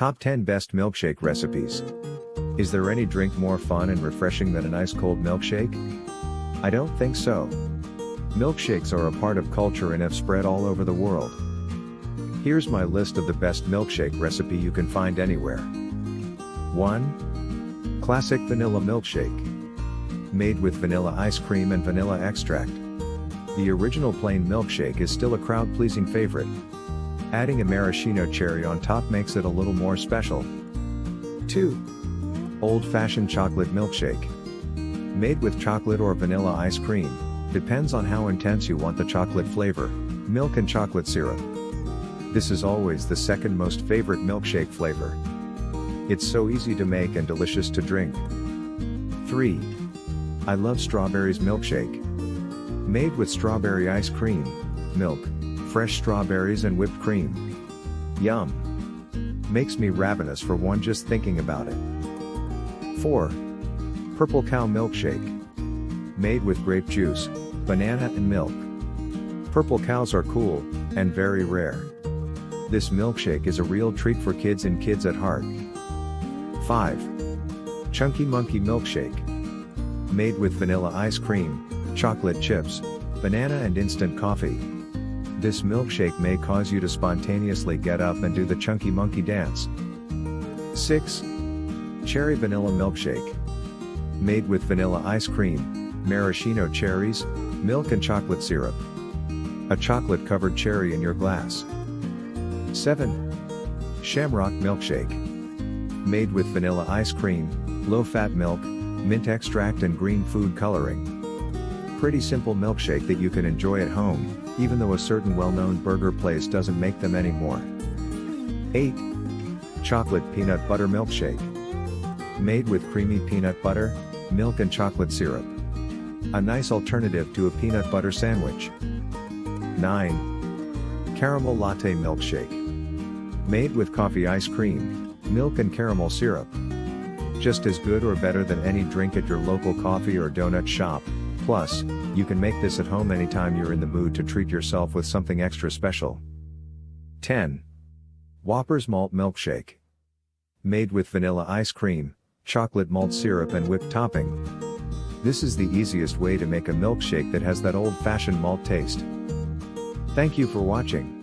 Top 10 Best Milkshake Recipes. Is there any drink more fun and refreshing than an ice-cold milkshake? I don't think so. Milkshakes are a part of culture and have spread all over the world. Here's my list of the best milkshake recipe you can find anywhere. 1. Classic Vanilla Milkshake. Made with vanilla ice cream and vanilla extract. The original plain milkshake is still a crowd-pleasing favorite. Adding a maraschino cherry on top makes it a little more special. 2. Old-fashioned chocolate milkshake. Made with chocolate or vanilla ice cream, depends on how intense you want the chocolate flavor, milk and chocolate syrup. This is always the second most favorite milkshake flavor. It's so easy to make and delicious to drink. 3. I love strawberries milkshake. Made with strawberry ice cream, milk, fresh strawberries and whipped cream. Yum! Makes me ravenous for one just thinking about it. 4. Purple Cow Milkshake. Made with grape juice, banana and milk. Purple cows are cool, and very rare. This milkshake is a real treat for kids and kids at heart. 5. Chunky Monkey Milkshake. Made with vanilla ice cream, chocolate chips, banana and instant coffee. This milkshake may cause you to spontaneously get up and do the chunky monkey dance. 6. Cherry Vanilla Milkshake. Made with vanilla ice cream, maraschino cherries, milk and chocolate syrup. A chocolate-covered cherry in your glass. 7. Shamrock Milkshake. Made with vanilla ice cream, low-fat milk, mint extract and green food coloring. Pretty simple milkshake that you can enjoy at home, even though a certain well-known burger place doesn't make them anymore. 8. Chocolate Peanut Butter Milkshake. Made with creamy peanut butter, milk and chocolate syrup. A nice alternative to a peanut butter sandwich. 9. Caramel Latte Milkshake. Made with coffee ice cream, milk and caramel syrup. Just as good or better than any drink at your local coffee or donut shop. Plus, you can make this at home anytime you're in the mood to treat yourself with something extra special. 10. Whoppers Malt Milkshake. Made with vanilla ice cream, chocolate malt syrup and whipped topping. This is the easiest way to make a milkshake that has that old-fashioned malt taste. Thank you for watching.